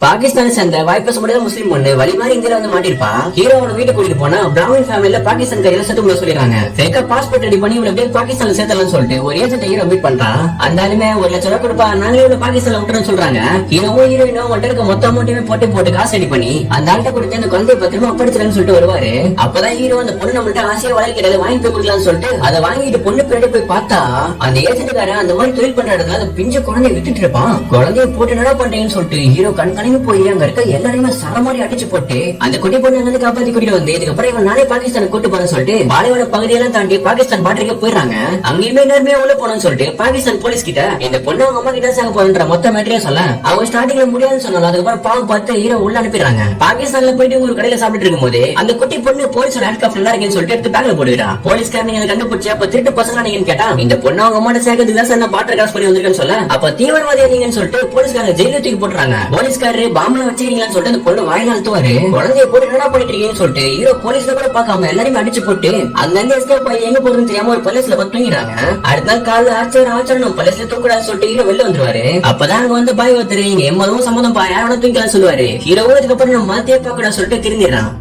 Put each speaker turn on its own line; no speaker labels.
பாகிஸ்தான் சேர்ந்த வாய்ப்பு முடியாத முஸ்லீம் பொண்ணு வழி மாதிரி இந்தியால வந்து மாட்டிருப்பா. ஹீரோவோட வீட்டு கூட்டிட்டு போனா பிராமின் ஃபேமிலில பாகிஸ்தான் கையில சேர்த்து சொல்லிடுறாங்க. ஃபேக்கா பாஸ்போர்ட் ரெடி பண்ணி இவ்வளவு பேர் பாகிஸ்தான்ல சேர்த்தலாம்னு சொல்லிட்டு ஒரு ஏஜென்ட் ஹீரோ மீட் பண்றான். அந்த ஆளுமே 1,00,000 கொடுப்பா, நாங்களே இவ்வளவு பாகிஸ்தான்ல விட்டுறோம்னு சொல்றாங்க. ஹீரோவும் ஹீரோயினும் ஒன்றை இருக்க மொத்த அமௌண்ட்டுமே போட்டு காசு ரெடி பண்ணி அந்த ஆள்கிட்ட கொடுத்து அந்த குழந்தைய பத்திரமா ஒப்படைச்சிடன்னு சொல்லிட்டு வருவாரு. அப்பதான் ஹீரோ அந்த பொண்ணு நம்மள்ட்ட ஆசையா வளர்க்கிறது வாங்கி போய் கொடுக்கலாம்னு சொல்லிட்டு அதை வாங்கிட்டு பொண்ணு பின்னாடி போய் பார்த்தா அந்த ஏஜென்ட்காரன் அந்த மாதிரி தொழில் பண்ற இடத்துல அந்த பிஞ்ச குழந்தைய விட்டுட்டு இருப்பான். குழந்தைய போட்டு என்ன பண்றீங்கன்னு சொல்லிட்டு ஹீரோ கண்கணிவு போய் அங்க இருக்க எல்லாரையுமே சரமாரி அடிச்சு போட்டு அந்த குட்டி பொண்ணு வந்து காப்பாத்தி கூட்டிட்டு வந்து இதுக்கப்புறம் இவன் நானே பாகிஸ்தானுக்கு கூட்டு போறேன்னு சொல்லிட்டு பாலையோட பகுதியெல்லாம் தாண்டி பாகிஸ்தான் பார்டருக்கு போயிடுறாங்க. அங்கேயுமே எல்லாருமே உள்ள போனோம்னு சொல்லிட்டு பாகிஸ்தான் போலீஸ் கிட்ட இந்த பொண்ணு அவங்க அம்மா கிட்ட சாக போறன்ற மொத்த மேட்டரே சொல்ல அவங்க ஸ்டார்டிங்ல முடியாதுன்னு சொன்னாலும் அதுக்கப்புறம் பாவம் பார்த்து ஹீரோ உள்ள அனுப்பிடுறாங்க. பாகிஸ்தான்ல போயிட்டு ஒரு கடையில சாப்பிட்டு இருக்கும் போது அந்த குட்டி பொண்ணு போலீஸோட ஹேண்ட் கப் நல்லா இருக்குன்னு சொல்லிட்டு எடுத்து பேக்ல போடுறா. போலீஸ்காரன் நீங்க கண்டுபிடிச்சு அப்ப திருட்டு பசங்க நீங்கன்னு கேட்டா இந்த பொண்ணு அவங்க அம்மா சேர்க்கறதுக்கு தான் சார் பாட்டர் காசு பண்ணி வந்திருக்கேன்னு சொல்ல அப்ப தீவிரவாதியா நீங்கன்னு சொல்லிட்டு போலீஸ்காரங்க ஜெயில தூக்கி போட்டுறாங்க. போலீஸ்காரரு பாம்புல வச்சு சொல்லிட்டு அந்த பொண்ணு வாயில அழுத்துவாரு. குழந்தைய போட்டு என்ன பண்ணிட்டு இருக்கீங்கன்னு சொல்லிட்டு ஹீரோ போலீஸ்ல கூட பாக்காம எல்லாரையும் அடிச்சு போட்டு அங்க எஸ்கேப் ஆகி எங்க போறதுன்னு தெரியாம ஒரு பள்ளிஸ்ல தூங்கிடுறாங்க. அடுத்த நாள் காலைல ஆச்சரியம் பள்ளிஸ்ல தூக்கூடாதுன்னு சொல்லிட்டு ஹீரோ வெளில வந்துருவாரு. அப்பதான் அங்க வந்து பாய் ஒருத்தர் இங்க எம்மதும் சம்மதம் யாரோட தூங்கிக்கலாம் சொல்லுவாரு. ஹீரோவும் இதுக்கப்புறம் நம்ம மாத்தியே பார்க்க சொல்லிட்டு திருந்திடுறான்.